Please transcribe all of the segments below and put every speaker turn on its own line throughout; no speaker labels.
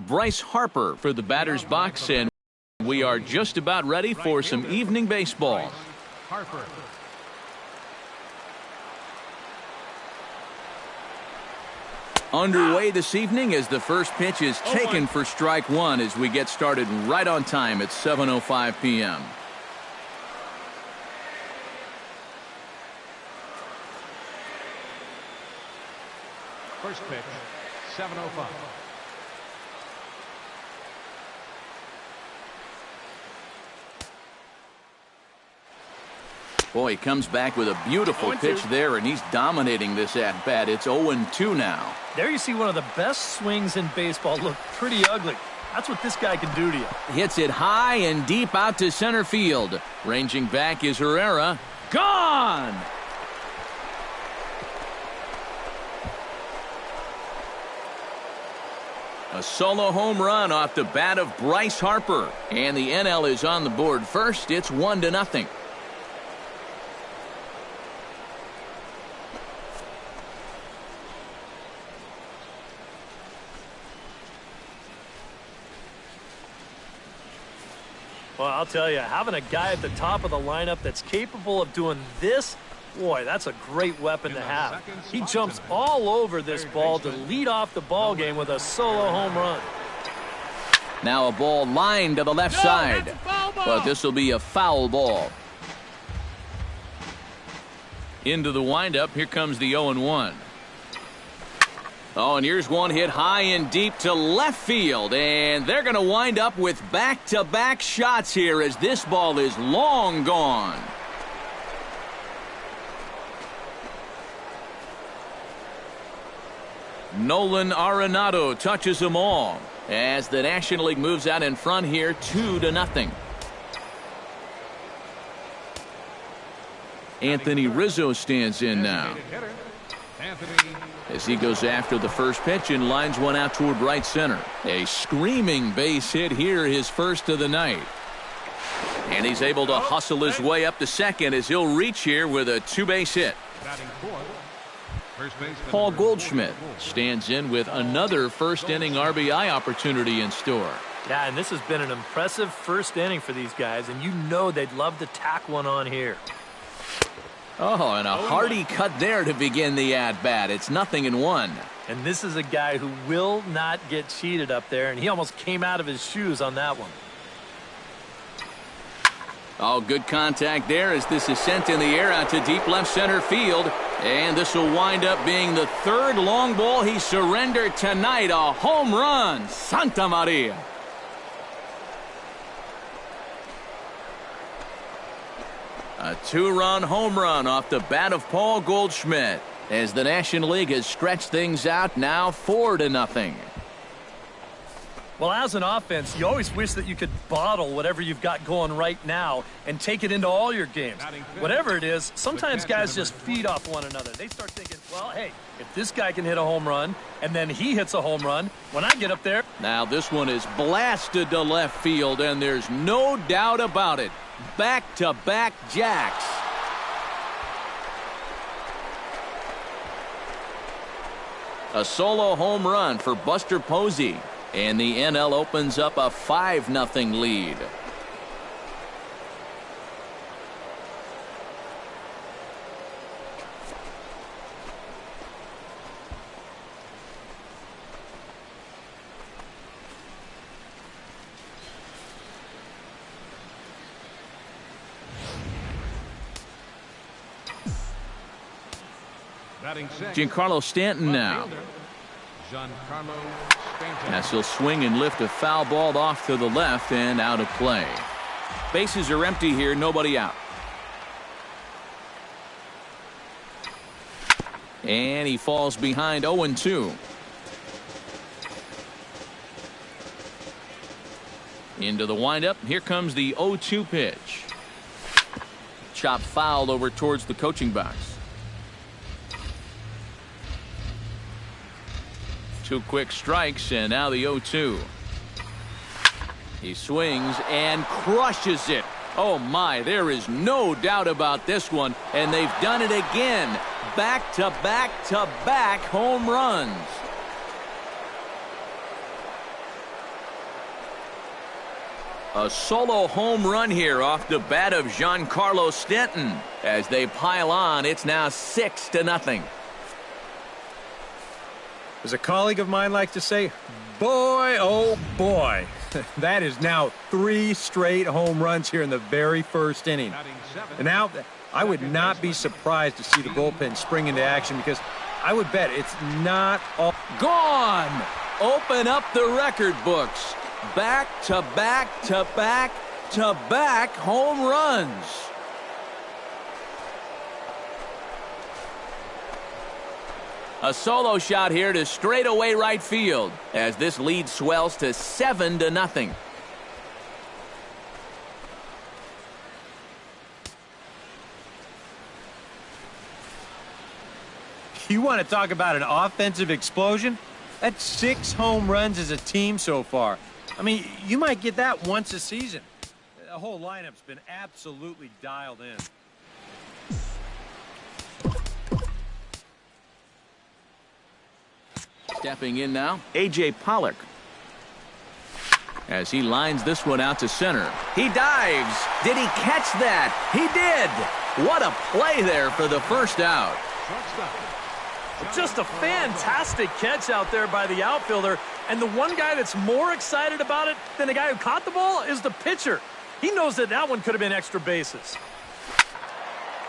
Bryce Harper for the batter's box, and we are just about ready for some evening baseball.
Harper.
Underway this evening as the first pitch is taken for strike one as we get started right on time at 7:05 p.m.
First pitch, 7:05.
Boy, he comes back with a beautiful pitch there, and he's dominating this at-bat. It's 0-2 now.
There you see one of the best swings in baseball. Look pretty ugly. That's what this guy can do to you.
Hits it high and deep out to center field. Ranging back is Herrera. Gone! A solo home run off the bat of Bryce Harper. And the NL is on the board first. It's 1-0.
Well, I'll tell you, having a guy at the top of the lineup that's capable of doing this, boy, that's a great weapon to have. He jumps all over this ball to lead off the ball game with a solo home run.
Now a ball lined to the left side, but this will be a foul ball. Into the windup, here comes the 0-1. Oh, and here's one hit high and deep to left field, and they're going to wind up with back-to-back shots here as this ball is long gone. Nolan Arenado touches them all as the National League moves out in front here 2-0. Anthony Rizzo stands in now as he goes after the first pitch and lines one out toward right center. A screaming base hit here, his first of the night. And he's able to hustle his way up to second as he'll reach here with a two-base hit. Paul Goldschmidt stands in with another first-inning RBI opportunity in store.
Yeah, and this has been an impressive first inning for these guys, and you know they'd love to tack one on here.
Oh, and a hearty cut there to begin the at-bat. It's 0-1.
And this is a guy who will not get cheated up there, and he almost came out of his shoes on that one.
Oh, good contact there as this is sent in the air out to deep left center field. And this will wind up being the third long ball he surrendered tonight. A home run. Santa Maria. A two-run home run off the bat of Paul Goldschmidt as the National League has stretched things out now 4-0.
Well, as an offense, you always wish that you could bottle whatever you've got going right now and take it into all your games. Whatever it is, sometimes guys just feed off one another. They start thinking, well, hey, if this guy can hit a home run and then he hits a home run, when I get up there.
Now this one is blasted to left field, and there's no doubt about it. Back-to-back jacks. A solo home run for Buster Posey. And the NL opens up a 5-0 lead. Giancarlo Stanton now. As he'll swing and lift a foul ball off to the left and out of play. Bases are empty here, nobody out. And he falls behind 0-2. Into the windup, here comes the 0-2 pitch. Chopped foul over towards the coaching box. Two quick strikes, and now the 0-2. He swings and crushes it. Oh my, there is no doubt about this one, and they've done it again. Back-to-back-to-back home runs. A solo home run here off the bat of Giancarlo Stanton. As they pile on, it's now 6-0.
As a colleague of mine likes to say, boy, oh boy. That is now 3 straight home runs here in the very first inning. And now I would not be surprised to see the bullpen spring into action, because I would bet it's not all
gone. Open up the record books. Back to back to back to back home runs. A solo shot here to straightaway right field as this lead swells to 7-0.
You want to talk about an offensive explosion? That's 6 home runs as a team so far. I mean, you might get that once a season. The whole lineup's been absolutely dialed in.
Stepping in now, A.J. Pollock. As he lines this one out to center. He dives. Did he catch that? He did. What a play there for the first out.
Just a fantastic catch out there by the outfielder. And the one guy that's more excited about it than the guy who caught the ball is the pitcher. He knows that that one could have been extra bases.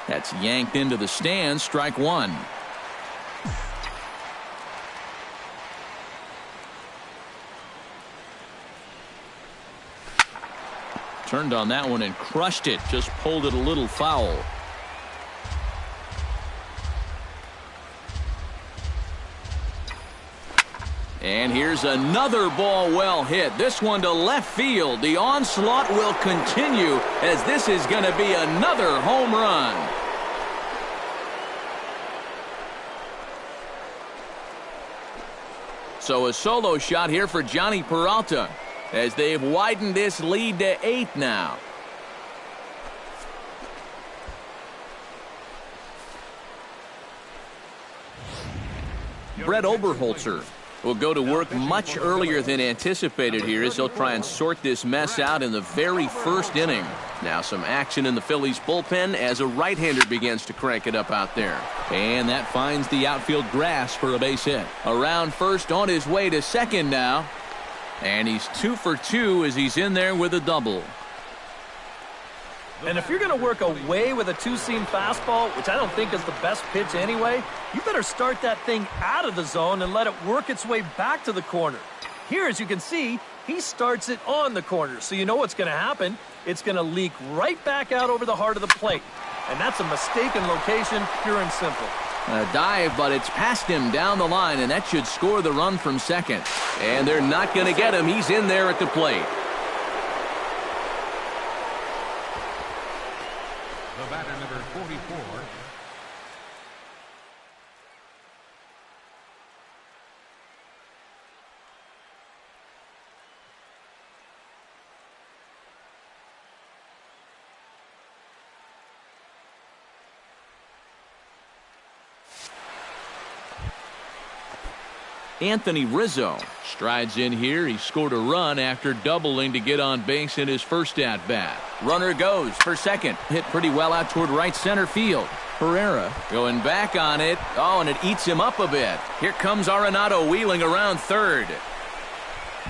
That's yanked into the stands. Strike one. Turned on that one and crushed it. Just pulled it a little foul. And here's another ball well hit. This one to left field. The onslaught will continue as this is going to be another home run. So a solo shot here for Johnny Peralta as they've widened this lead to 8 now. Brett Oberholzer will go to work much earlier than anticipated here as they'll try and sort this mess out in the very first inning. Now some action in the Phillies bullpen as a right-hander begins to crank it up out there. And that finds the outfield grass for a base hit. Around first, on his way to second now. And he's 2 for 2 as he's in there with a double.
And if you're going to work away with a two-seam fastball, which I don't think is the best pitch anyway, you better start that thing out of the zone and let it work its way back to the corner. Here, as you can see, he starts it on the corner. So you know what's going to happen. It's going to leak right back out over the heart of the plate. And that's a mistaken location, pure and simple.
A dive, but it's past him down the line, and that should score the run from second. And they're not going to get him. He's in there at the plate.
The batter, number 44.
Anthony Rizzo strides in here. He scored a run after doubling to get on base in his first at-bat. Runner goes for second. Hit pretty well out toward right center field. Herrera going back on it. Oh, and it eats him up a bit. Here comes Arenado wheeling around third.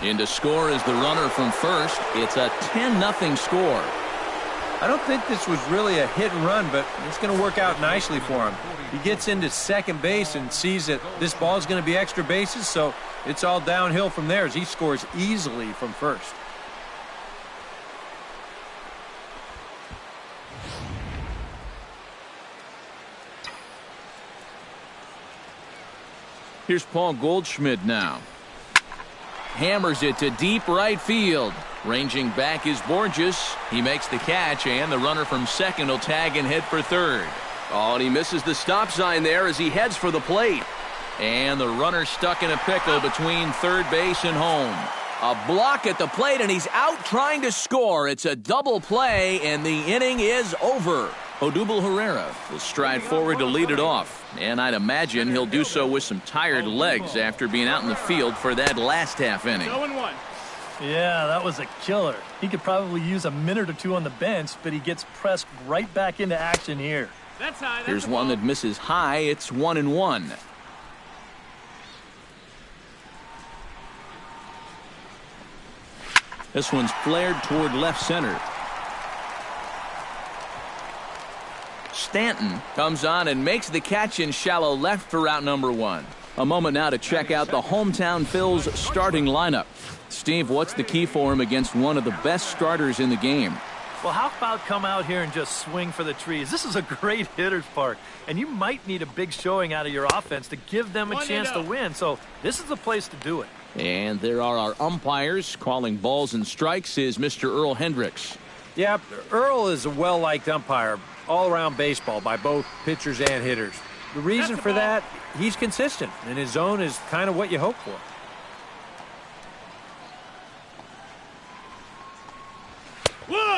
In to score is the runner from first. It's a 10-0 score.
I don't think this was really a hit and run, but it's going to work out nicely for him. He gets into second base and sees that this ball is going to be extra bases, so it's all downhill from there as he scores easily from first.
Here's Paul Goldschmidt now. Hammers it to deep right field. Ranging back is Borges. He makes the catch, and the runner from second will tag and head for third. Oh, and he misses the stop sign there as he heads for the plate. And the runner stuck in a pickle between third base and home. A block at the plate, and he's out trying to score. It's a double play, and the inning is over. Odubel Herrera will stride forward to lead it off. And I'd imagine he'll do so with some tired legs after being out in the field for that last half inning.
Yeah, that was a killer. He could probably use a minute or two on the bench, but he gets pressed right back into action here.
That's high.
Here's one that misses high. It's 1-1. This one's flared toward left center. Stanton comes on and makes the catch in shallow left for out number 1. A moment now to check out the hometown Phils starting lineup. Steve, what's the key for him against one of the best starters in the game?
Well, how about come out here and just swing for the trees? This is a great hitter's park, and you might need a big showing out of your offense to give them a chance to win. So this is the place to do it.
And there are our umpires calling balls and strikes is Mr. Earl Hendricks.
Yeah, Earl is a well-liked umpire all around baseball by both pitchers and hitters. The reason for that, he's consistent, and his zone is kind of what you hope for.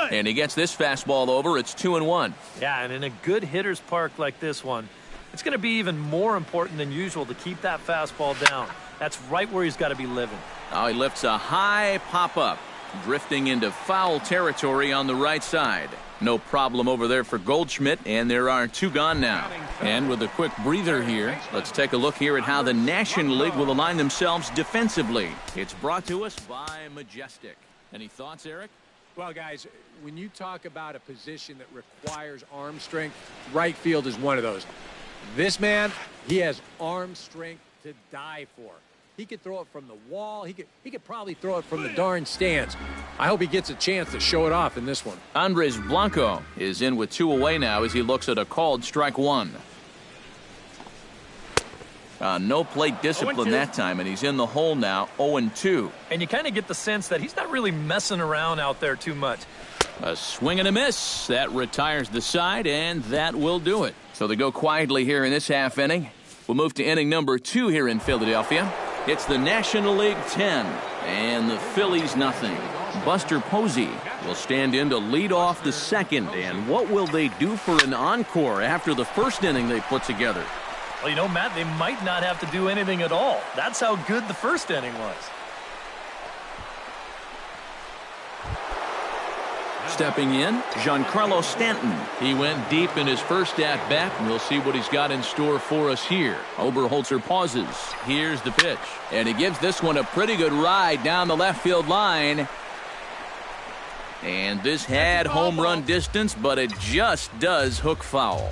And he gets this fastball over. It's 2-1.
Yeah, and in a good hitter's park like this one, it's going to be even more important than usual to keep that fastball down. That's right where he's got to be living.
Now he lifts a high pop-up, drifting into foul territory on the right side. No problem over there for Goldschmidt, and there are 2 gone now. And with a quick breather here, let's take a look here at how the National League will align themselves defensively. It's brought to us by Majestic. Any thoughts, Eric?
Well, guys, when you talk about a position that requires arm strength, right field is one of those. This man, he has arm strength to die for. He could throw it from the wall. He could probably throw it from the darn stands. I hope he gets a chance to show it off in this one.
Andres Blanco is in with 2 away now as he looks at a called strike 1. No plate discipline that time, and he's in the hole now, 0-2.
And you kind of get the sense that he's not really messing around out there too much.
A swing and a miss. That retires the side, and that will do it. So they go quietly here in this half inning. We'll move to inning number 2 here in Philadelphia. It's the National League 10, and the Phillies nothing. Buster Posey will stand in to lead off the second, and what will they do for an encore after the first inning they put together?
Well, you know, Matt, they might not have to do anything at all. That's how good the first inning was.
Stepping in, Giancarlo Stanton. He went deep in his first at-bat, and we'll see what he's got in store for us here. Oberholzer pauses. Here's the pitch. And he gives this one a pretty good ride down the left field line. And this had home run distance, but it just does hook foul.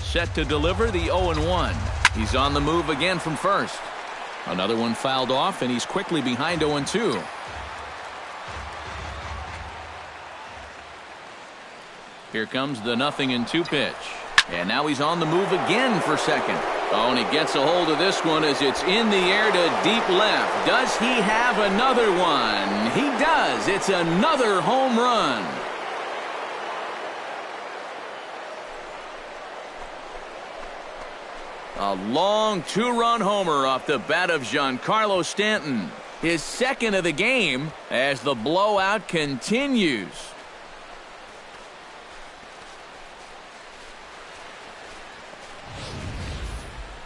Set to deliver the 0-1. He's on the move again from first. Another one fouled off, and he's quickly behind 0-2. Here comes the 0-2 pitch. And now he's on the move again for second. Oh, and he gets a hold of this one as it's in the air to deep left. Does he have another one? He does. It's another home run. A long 2-run homer off the bat of Giancarlo Stanton. His second of the game as the blowout continues.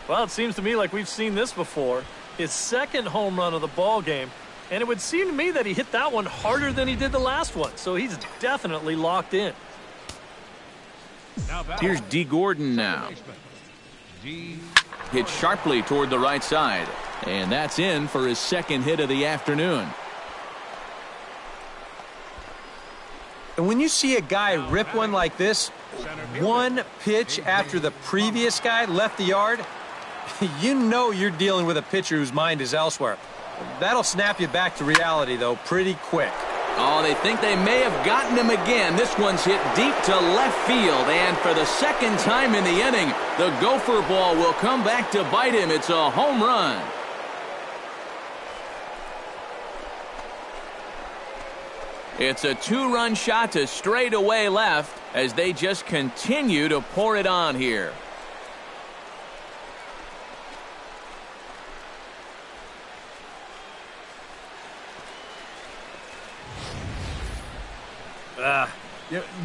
Well, it seems to me like we've seen this before. His second home run of the ball game, and it would seem to me that he hit that one harder than he did the last one, so he's definitely locked in.
Here's D. Gordon now. Hit sharply toward the right side, and that's in for his second hit of the afternoon.
And when you see a guy rip one like this, one pitch after the previous guy left the yard, you know you're dealing with a pitcher whose mind is elsewhere. That'll snap you back to reality, though, pretty quick.
Oh, they think they may have gotten him again. This one's hit deep to left field, and for the second time in the inning, the gopher ball will come back to bite him. It's a home run. It's a 2-run shot to straightaway left as they just continue to pour it on here.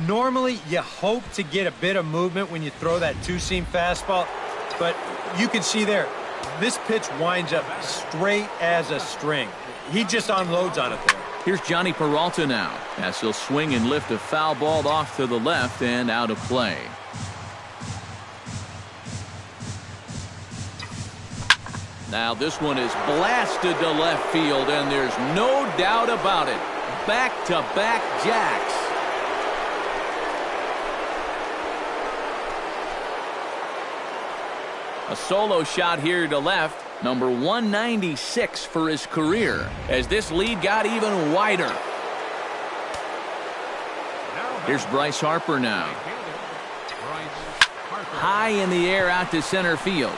Normally, you hope to get a bit of movement when you throw that two-seam fastball, but you can see there, This pitch winds up straight as a string. He just unloads on it there.
Here's Johnny Peralta now, as he'll swing and lift a foul ball off to the left and out of play. Now this one is blasted to left field, and there's no doubt about it. Back-to-back jacks. A solo shot here to left. Number 196 for his career, as this lead got even wider. Here's Bryce Harper now. High in the air out to center field.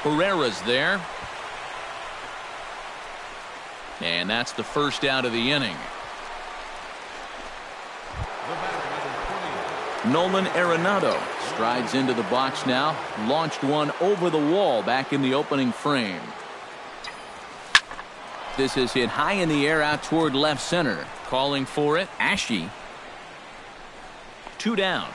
Herrera's there. And that's the first out of the inning. Nolan Arenado strides into the box now. Launched one over the wall back in the opening frame. This is hit high in the air out toward left center. Calling for it, Ashe. 2 down.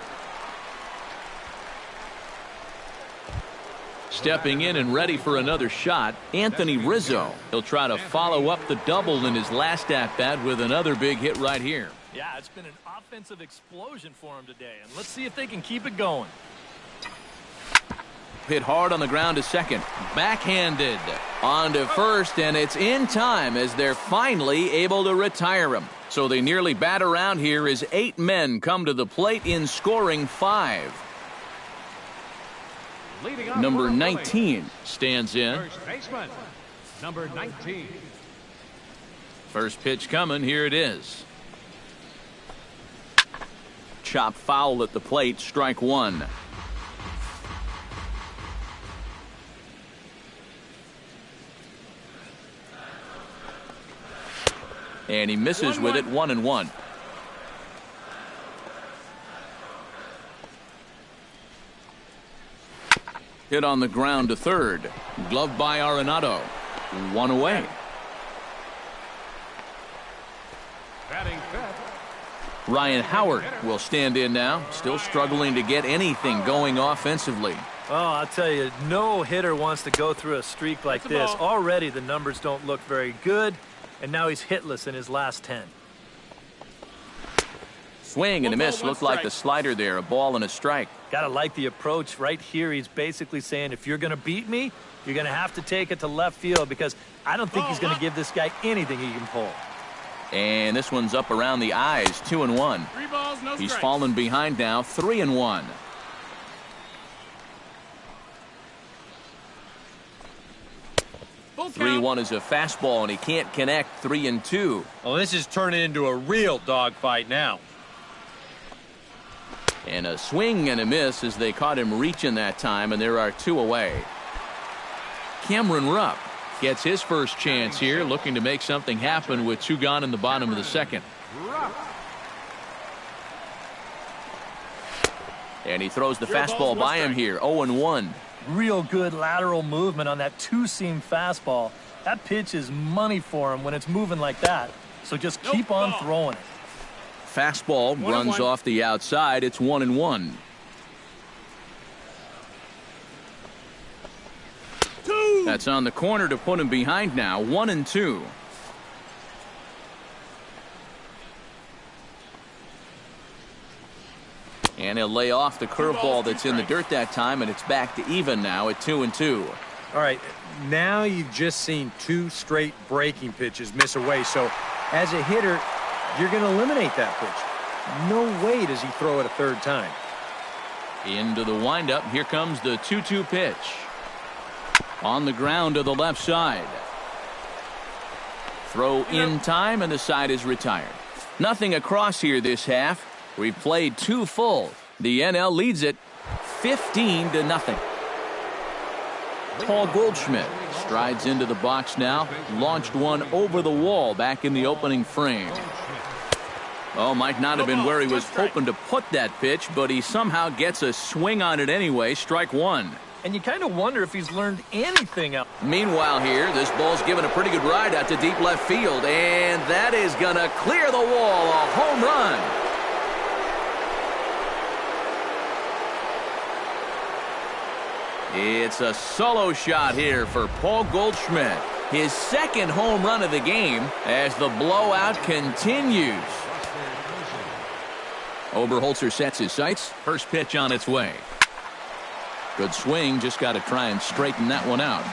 Stepping in and ready for another shot, Anthony Rizzo. He'll try to follow up the double in his last at-bat with another big hit right here.
Yeah, it's been an offensive explosion for him today, and let's see if they can keep it going.
Hit hard on the ground to second. Backhanded. On to first, and it's in time as they're finally able to retire him. So they nearly bat around here as 8 men come to the plate in scoring 5. Number 19 stands in.
First baseman, number 19.
First pitch coming. Here it is. Chop foul at the plate. Strike 1. And he misses with it. 1-1. Hit on the ground to third. Gloved by Arenado. 1 away.
Batting fifth.
Ryan Howard will stand in now. Still struggling to get anything going offensively.
Oh, I'll tell you, no hitter wants to go through a streak like this. Already the numbers don't look very good, and now he's hitless in his last 10.
Swing and a miss. Looked like the slider there. A ball and a strike.
Gotta like the approach right here. He's basically saying, if you're going to beat me, you're going to have to take it to left field, because I don't think he's going to give this guy anything he can pull.
And this one's up around the eyes. 2-1.
3 balls, no
He's
strikes.
fallen behind now. 3-1.
Full count.
3-1 is a fastball, and he can't connect. 3-2.
Well, this is turning into a real dogfight now.
And a swing and a miss as they caught him reaching that time, and there are 2 away. Cameron Rupp gets his first chance here, looking to make something happen with 2 gone in the bottom of the second. And he throws the fastball by him here. 0-1.
Real good lateral movement on that 2-seam fastball. That pitch is money for him when it's moving like that. So just keep on throwing it.
Fastball runs off the outside. It's 1-1.
2.
That's on the corner to put him behind now. 1-2. And he'll lay off the curveball that's in the dirt that time, and it's back to even now at 2-2.
All right, now you've just seen 2 straight breaking pitches miss away. So as a hitter, you're going to eliminate that pitch. No way does he throw it a third time.
Into the windup. Here comes the 2-2 pitch. On the ground to the left side. Throw in time, and the side is retired. Nothing across here this half. We've played 2 full. The NL leads it 15-0. Paul Goldschmidt strides into the box now. Launched one over the wall back in the opening frame. Oh, might not have been where he was hoping to put that pitch, but he somehow gets a swing on it anyway. Strike 1.
And you kind of wonder if he's learned anything else.
Meanwhile here, this ball's given a pretty good ride out to deep left field, and that is going to clear the wall. A home run. It's a solo shot here for Paul Goldschmidt. His second home run of the game as the blowout continues. Oberholzer sets his sights. First pitch on its way. Good swing. Just got to try and straighten that one out.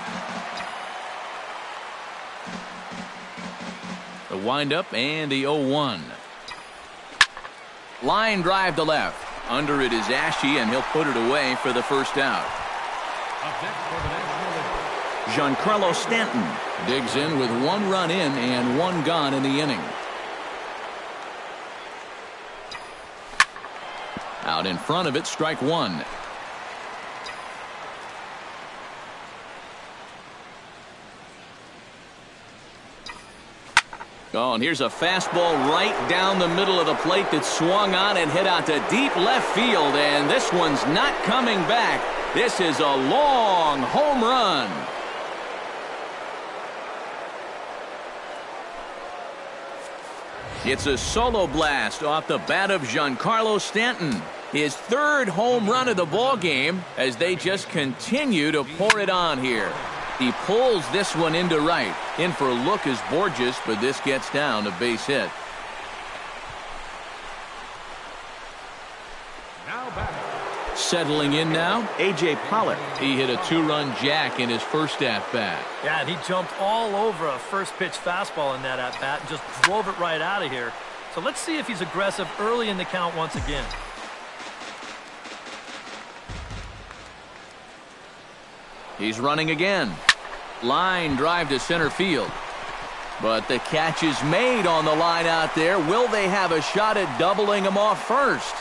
The windup and the 0-1. Line drive to left. Under it is Ashe, and he'll put it away for the first out. Giancarlo Stanton digs in with 1 run in and 1 gone in the inning. Out in front of it, strike 1. Oh, and here's a fastball right down the middle of the plate that swung on and hit out to deep left field, and this one's not coming back. This is a long home run. It's a solo blast off the bat of Giancarlo Stanton. His 3rd home run of the ball game as they just continue to pour it on here. He pulls this one into right. In for a look is Borges, but this gets down a base hit. Settling in now, A.J. Pollock. He hit a 2-run jack in his first at-bat.
Yeah, and he jumped all over a first-pitch fastball in that at-bat and just drove it right out of here. So let's see if he's aggressive early in the count once again.
He's running again. Line drive to center field. But the catch is made on the line out there. Will they have a shot at doubling him off first?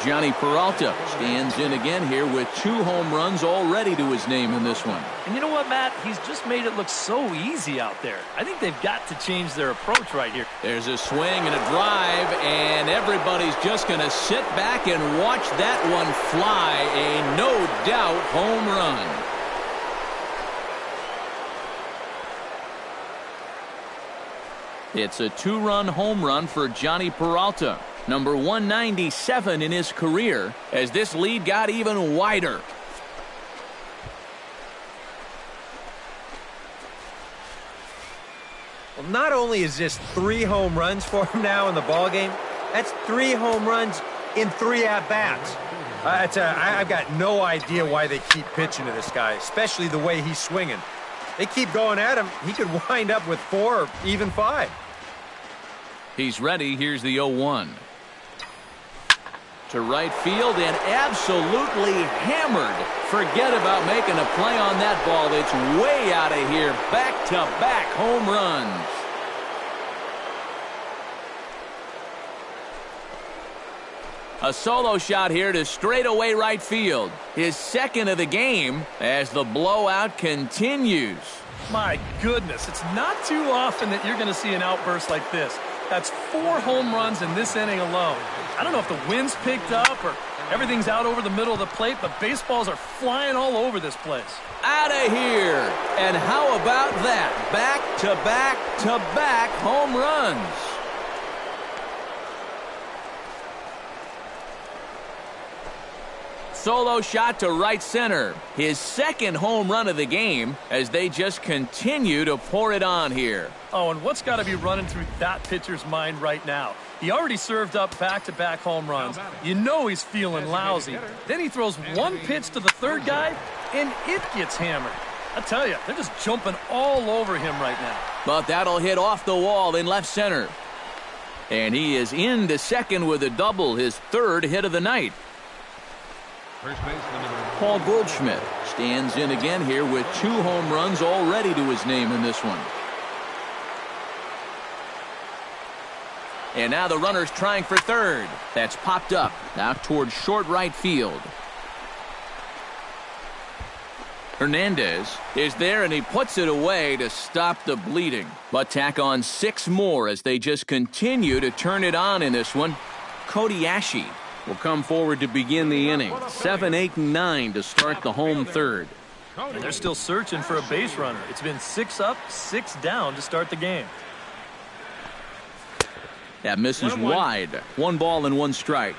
Johnny Peralta stands in again here with 2 home runs already to his name in this one.
And you know what, Matt? He's just made it look so easy out there. I think they've got to change their approach right here.
There's a swing and a drive, and everybody's just going to sit back and watch that one fly. A no-doubt home run. It's a 2-run home run for Johnny Peralta. Number 197 in his career as this lead got even wider.
Well, not only is this 3 home runs for him now in the ballgame, that's 3 home runs in 3 at-bats. I've got no idea why they keep pitching to this guy, especially the way he's swinging. They keep going at him. He could wind up with 4 or even 5.
He's ready. Here's the 0-1. To right field and absolutely hammered. Forget about making a play on that ball. It's way out of here. Back-to-back home runs. A solo shot here to straightaway right field. His 2nd of the game as the blowout continues.
My goodness, it's not too often that you're going to see an outburst like this. That's 4 home runs in this inning alone. I don't know if the wind's picked up or everything's out over the middle of the plate, but baseballs are flying all over this place.
Out of here. And how about that? Back-to-back-to-back home runs. Solo shot to right center. His 2nd home run of the game as they just continue to pour it on here.
Oh, and what's got to be running through that pitcher's mind right now? He already served up back-to-back home runs. You know he's feeling lousy. Then he throws 1 pitch to the 3rd guy, and it gets hammered. I tell you, they're just jumping all over him right now.
But that'll hit off the wall in left center. And he is into second with a double, his 3rd hit of the night. Paul Goldschmidt stands in again here with 2 home runs already to his name in this one. And now the runner's trying for 3rd. That's popped up out towards short right field. Hernandez is there, and he puts it away to stop the bleeding. But tack on 6 more as they just continue to turn it on in this one. Cody Ashe will come forward to begin the inning. 7, 8, and 9 to start the home 3rd.
And they're still searching for a base runner. It's been 6 up, 6 down to start the game.
That misses wide. 1 ball and 1 strike.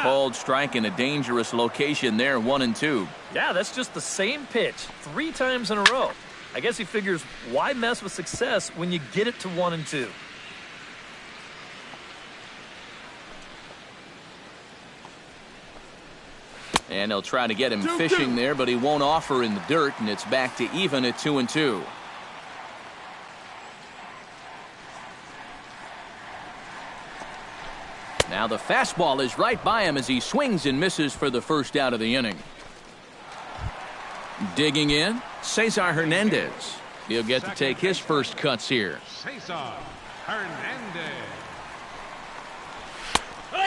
Called strike in a dangerous location there, 1-2.
Yeah, that's just the same pitch 3 times in a row. I guess he figures, why mess with success when you get it to 1-2?
And they'll try to get him fishing there, but he won't offer in the dirt, and it's back to even at 2-2. Now the fastball is right by him as he swings and misses for the first out of the inning. Digging in, Cesar Hernandez. He'll get to take his first cuts here.
Cesar Hernandez.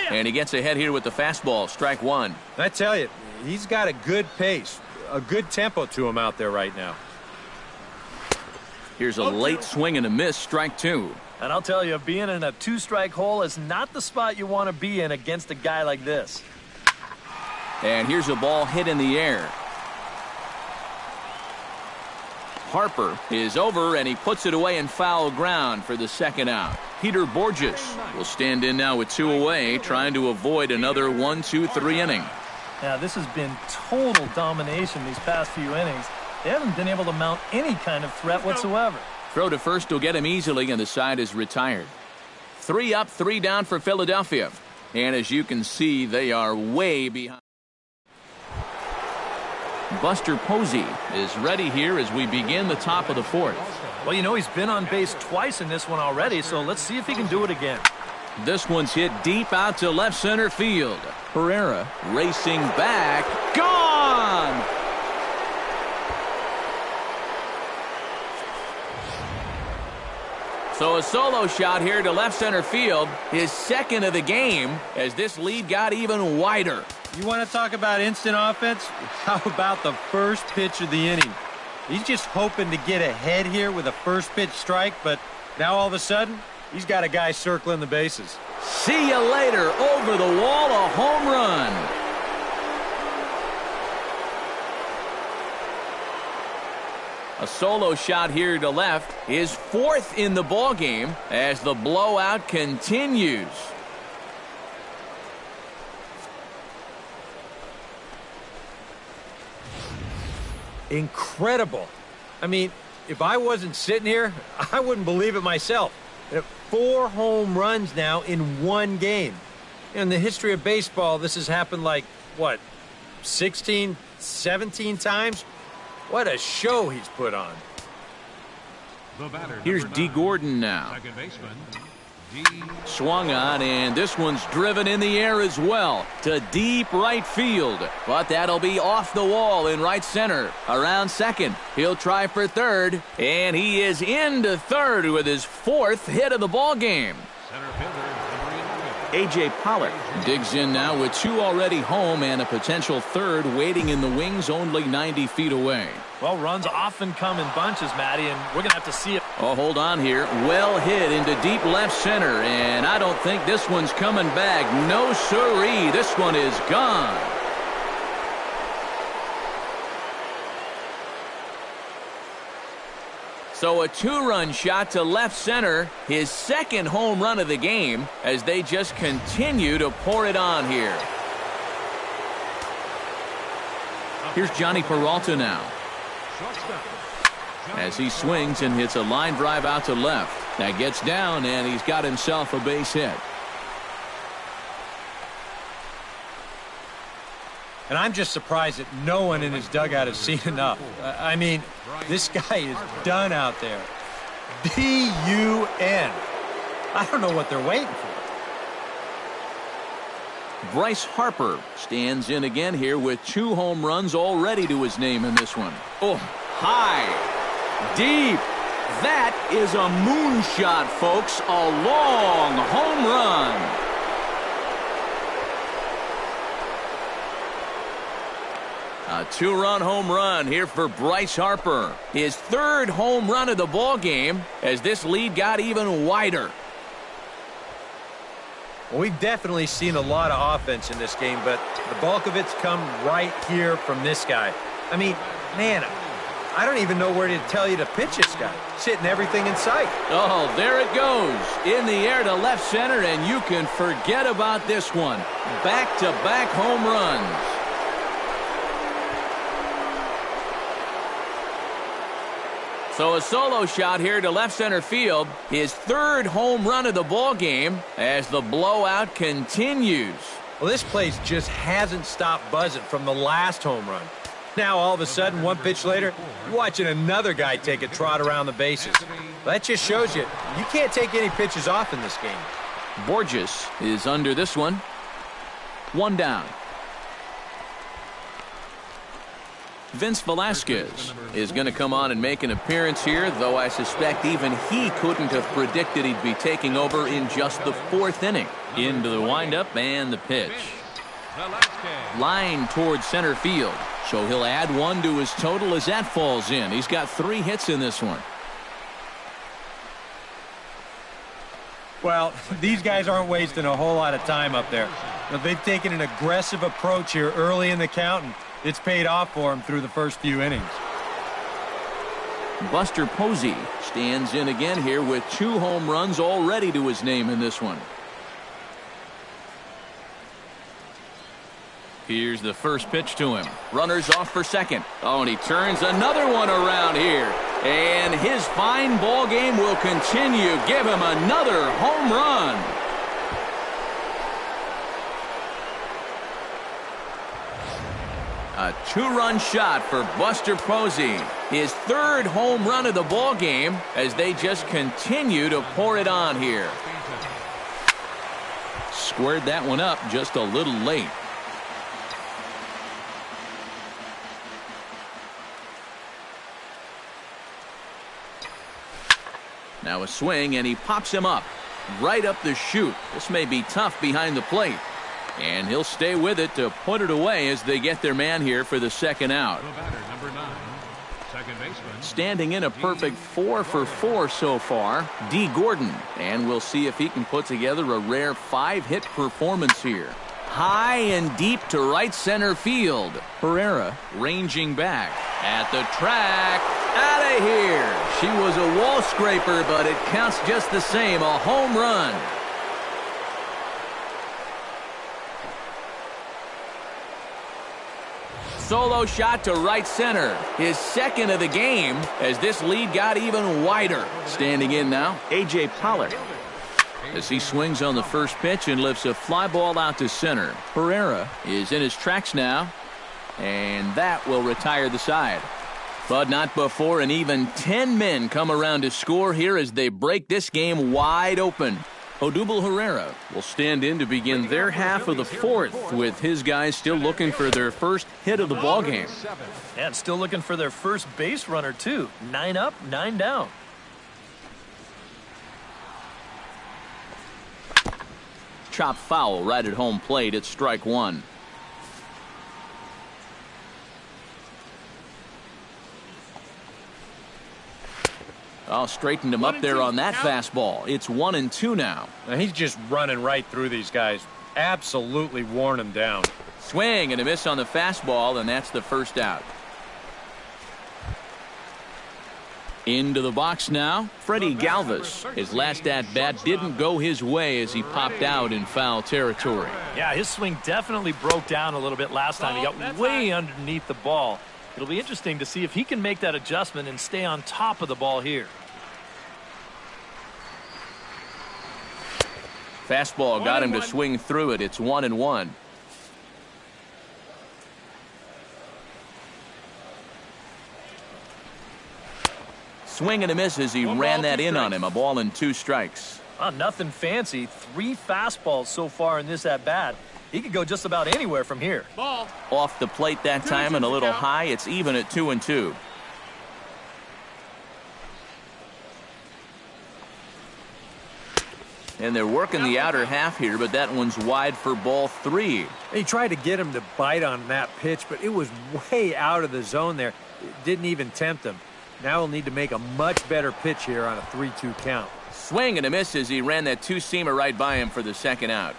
And he gets ahead here with the fastball, strike 1.
I tell you, he's got a good pace, a good tempo to him out there right now.
Here's a late swing and a miss, strike 2.
And I'll tell you, being in a 2-strike hole is not the spot you want to be in against a guy like this.
And here's a ball hit in the air. Harper is over, and he puts it away in foul ground for the second out. Peter Borges will stand in now with 2 away, trying to avoid another 1-2-3 inning.
Now, this has been total domination these past few innings. They haven't been able to mount any kind of threat whatsoever.
Throw to first will get him easily, and the side is retired. 3 up, 3 down for Philadelphia. And as you can see, they are way behind. Buster Posey is ready here as we begin the top of the 4th.
Well, you know, he's been on base twice in this one already, so let's see if he can do it again.
This one's hit deep out to left center field. Herrera racing back. Gone! So a solo shot here to left center field, his second of the game, as this lead got even wider.
You want to talk about instant offense? How about the first pitch of the inning? He's just hoping to get ahead here with a first pitch strike, but now all of a sudden, he's got a guy circling the bases.
See you later. Over the wall, a home run. A solo shot here to left, his 4th in the ball game as the blowout continues.
Incredible. I mean, if I wasn't sitting here, I wouldn't believe it myself. 4 home runs now in 1 game. In the history of baseball, this has happened like, what, 16, 17 times? What a show he's put on.
The batter,
Here's D. Gordon now.
second baseman, D.
Swung on, and this one's driven in the air as well to deep right field. But that'll be off the wall in right center. Around second, he'll try for third, and he is into third with his 4th hit of the ball game.
Center fielder, number 11.
A.J. Pollock digs in now with 2 already home and a potential third waiting in the wings only 90 feet away.
Well, runs often come in bunches, Matty, and we're going to have to see it.
Oh, hold on here. Well hit into deep left center, and I don't think this one's coming back. No siree. This one is gone. So a 2-run shot to left center, his 2nd home run of the game, as they just continue to pour it on here. Here's Johnny Peralta now, as he swings and hits a line drive out to left. That gets down, and he's got himself a base hit.
And I'm just surprised that no one in his dugout has seen enough. I mean, this guy is done out there. D-U-N. I don't know what they're waiting for.
Bryce Harper stands in again here with 2 home runs already to his name in this one. Oh, high, deep. That is a moonshot, folks. A long home run. A 2-run home run here for Bryce Harper. His 3rd home run of the ball game as this lead got even wider.
Well, we've definitely seen a lot of offense in this game, but the bulk of it's come right here from this guy. I mean, man, I don't even know where to tell you to pitch this guy. It's hitting everything in sight.
Oh, there it goes. In the air to left center, and you can forget about this one. Back-to-back home runs. So a solo shot here to left center field. His third home run of the ball game as the blowout continues.
Well, this place just hasn't stopped buzzing from the last home run. Now, all of a sudden, one pitch later, you're watching another guy take a trot around the bases. That just shows you can't take any pitches off in this game.
Borges is under this one. One down. Vince Velasquez is going to come on and make an appearance here, though I suspect even he couldn't have predicted he'd be taking over in just the fourth inning. Into the windup and the pitch. Line towards center field. So he'll add one to his total as that falls in. He's got 3 hits in this one.
Well, these guys aren't wasting a whole lot of time up there. They've taken an aggressive approach here early in the count, and it's paid off for them through the first few innings.
Buster Posey stands in again here with 2 home runs already to his name in this one. Here's the first pitch to him. Runners off for second. Oh, and he turns another one around here. And his fine ball game will continue. Give him another home run. A 2-run shot for Buster Posey. His 3rd home run of the ball game as they just continue to pour it on here. Squared that one up just a little late. Now a swing, and he pops him up. Right up the chute. This may be tough behind the plate. And he'll stay with it to put it away as they get their man here for the second out.
The batter, number 9, second baseman.
Standing in a perfect 4 for 4 so far, D. Gordon. And we'll see if he can put together a rare 5-hit performance here. High and deep to right center field. Herrera ranging back at the track. Out of here. She was a wall scraper, but it counts just the same. A home run. Solo shot to right center. His second of the game as this lead got even wider. Standing in now, A.J. Pollard. As he swings on the first pitch and lifts a fly ball out to center. Herrera is in his tracks now, and that will retire the side. But not before an even 10 men come around to score here as they break this game wide open. Odubel Herrera will stand in to begin their half of the 4th, with his guys still looking for their first hit of the ballgame.
And still looking for their first base runner, too. 9 up, 9 down.
Chop foul right at home plate at strike 1. Oh, straightened him up there on that fastball. It's 1-2 now.
Now he's just running right through these guys. Absolutely worn them down.
Swing and a miss on the fastball, and that's the first out. Into the box now, Freddie Galvis. His last at-bat didn't go his way as he popped out in foul territory.
Yeah, his swing definitely broke down a little bit last time. He got way underneath the ball. It'll be interesting to see if he can make that adjustment and stay on top of the ball here.
Fastball got him to swing through it. It's 1-1. Swing and a miss as he ran that in on him. A ball and 2 strikes.
Nothing fancy. 3 fastballs so far in this at-bat. He could go just about anywhere from here.
Ball.
Off the plate that time and a little high. It's even at 2-2. And they're working the outer half here, but that one's wide for ball 3.
He tried to get him to bite on that pitch, but it was way out of the zone there. It didn't even tempt him. Now he'll need to make a much better pitch here on a 3-2 count.
Swing and a miss as he ran that 2-seamer right by him for the second out.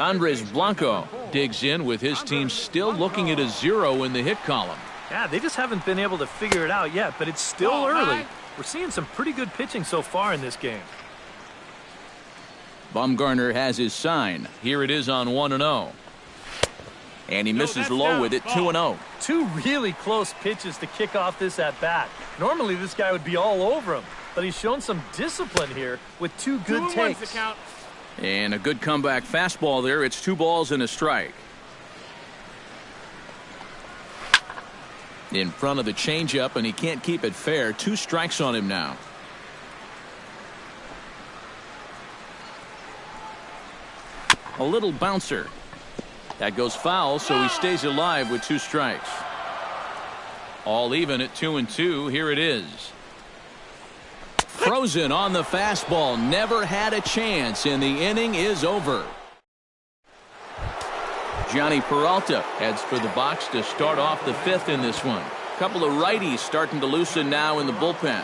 Andres Blanco digs in with his team still looking at a 0 in the hit column.
Yeah, they just haven't been able to figure it out yet, but it's still early. We're seeing some pretty good pitching so far in this game.
Bumgarner has his sign. Here it is on 1-0. And he misses low with it, 2-0.
Two really close pitches to kick off this at-bat. Normally this guy would be all over him, but he's shown some discipline here with two good takes.
And a good comeback fastball there. It's 2 balls and a strike. In front of the changeup, and he can't keep it fair. 2 strikes on him now. A little bouncer. That goes foul, so he stays alive with 2 strikes. All even at 2-2. Here it is. Frozen on the fastball. Never had a chance, and the inning is over. Johnny Peralta heads for the box to start off the 5th in this one. Couple of righties starting to loosen now in the bullpen.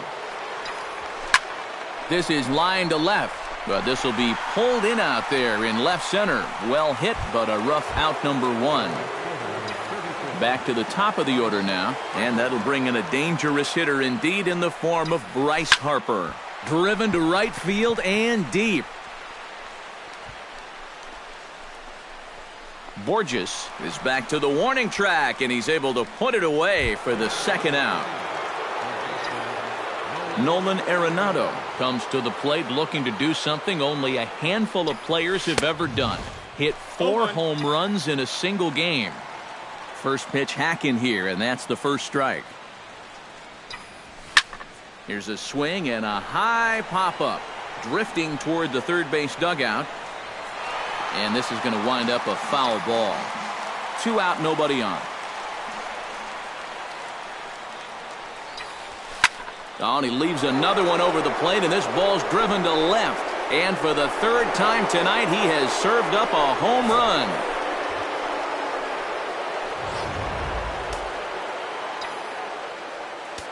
This is line to left, but this will be pulled in out there in left center. Well hit, but a rough out, number 1. Back to the top of the order now, and that'll bring in a dangerous hitter indeed in the form of Bryce Harper. Driven to right field and deep. Borges is back to the warning track, and he's able to put it away for the 2nd out. Nolan Arenado comes to the plate looking to do something only a handful of players have ever done. Hit 4 home runs in a single game. First pitch hack in here, and that's the first strike. Here's a swing and a high pop-up. Drifting toward the third base dugout. And this is going to wind up a foul ball. 2 out, nobody on. Oh, and he leaves another one over the plate, and this ball's driven to left. And for the 3rd time tonight, he has served up a home run.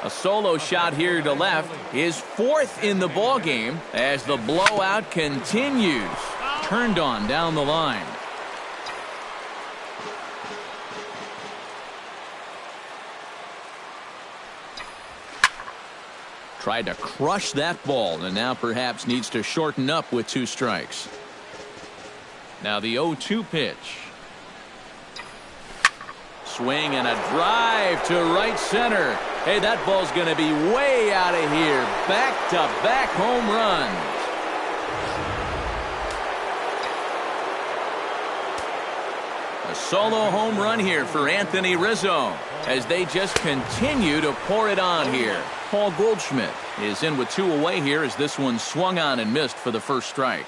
A solo shot here to left, his 4th in the ball game as the blowout continues. Turned on down the line. Tried to crush that ball, and now perhaps needs to shorten up with 2 strikes. Now the 0-2 pitch. Swing and a drive to right center. Hey, that ball's going to be way out of here. Back-to-back home runs. A solo home run here for Anthony Rizzo as they just continue to pour it on here. Paul Goldschmidt is in with 2 away here as this one swung on and missed for the first strike.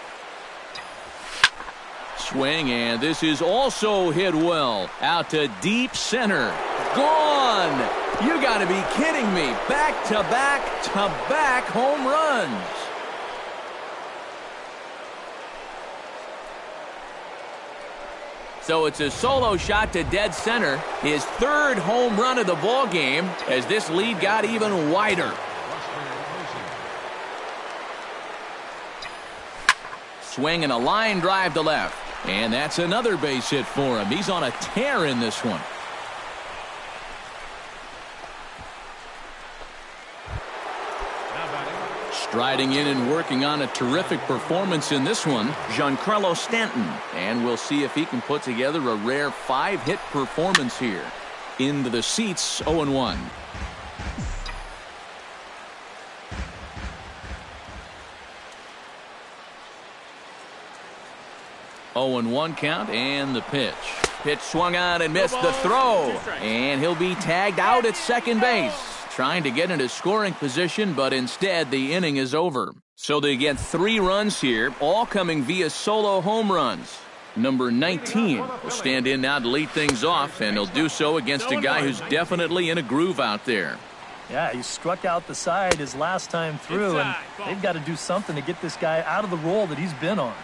Swing, and this is also hit well. Out to deep center. Gone! You got to be kidding me. Back-to-back home runs. So it's a solo shot to dead center. His 3rd home run of the ball game as this lead got even wider. Swing and a line drive to left. And that's another base hit for him. He's on a tear in this one. Striding in and working on a terrific performance in this one, Giancarlo Stanton. And we'll see if he can put together a rare 5-hit performance here. Into the seats, 0-1. Oh, and 1 count, and the pitch. Pitch swung on and missed the throw. And he'll be tagged out at second base. Trying to get into scoring position, but instead the inning is over. So they get 3 runs here, all coming via solo home runs. Number 19 will stand in now to lead things off, and he'll do so against a guy who's definitely in a groove out there.
Yeah, he struck out the side his last time through, and they've got to do something to get this guy out of the role that he's been on.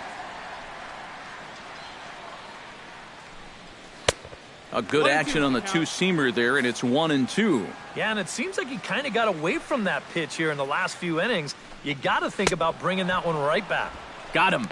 A good action on the 2-seamer there, and it's 1-2.
Yeah, and it seems like he kind of got away from that pitch here in the last few innings. You got to think about bringing that one right back.
Got him.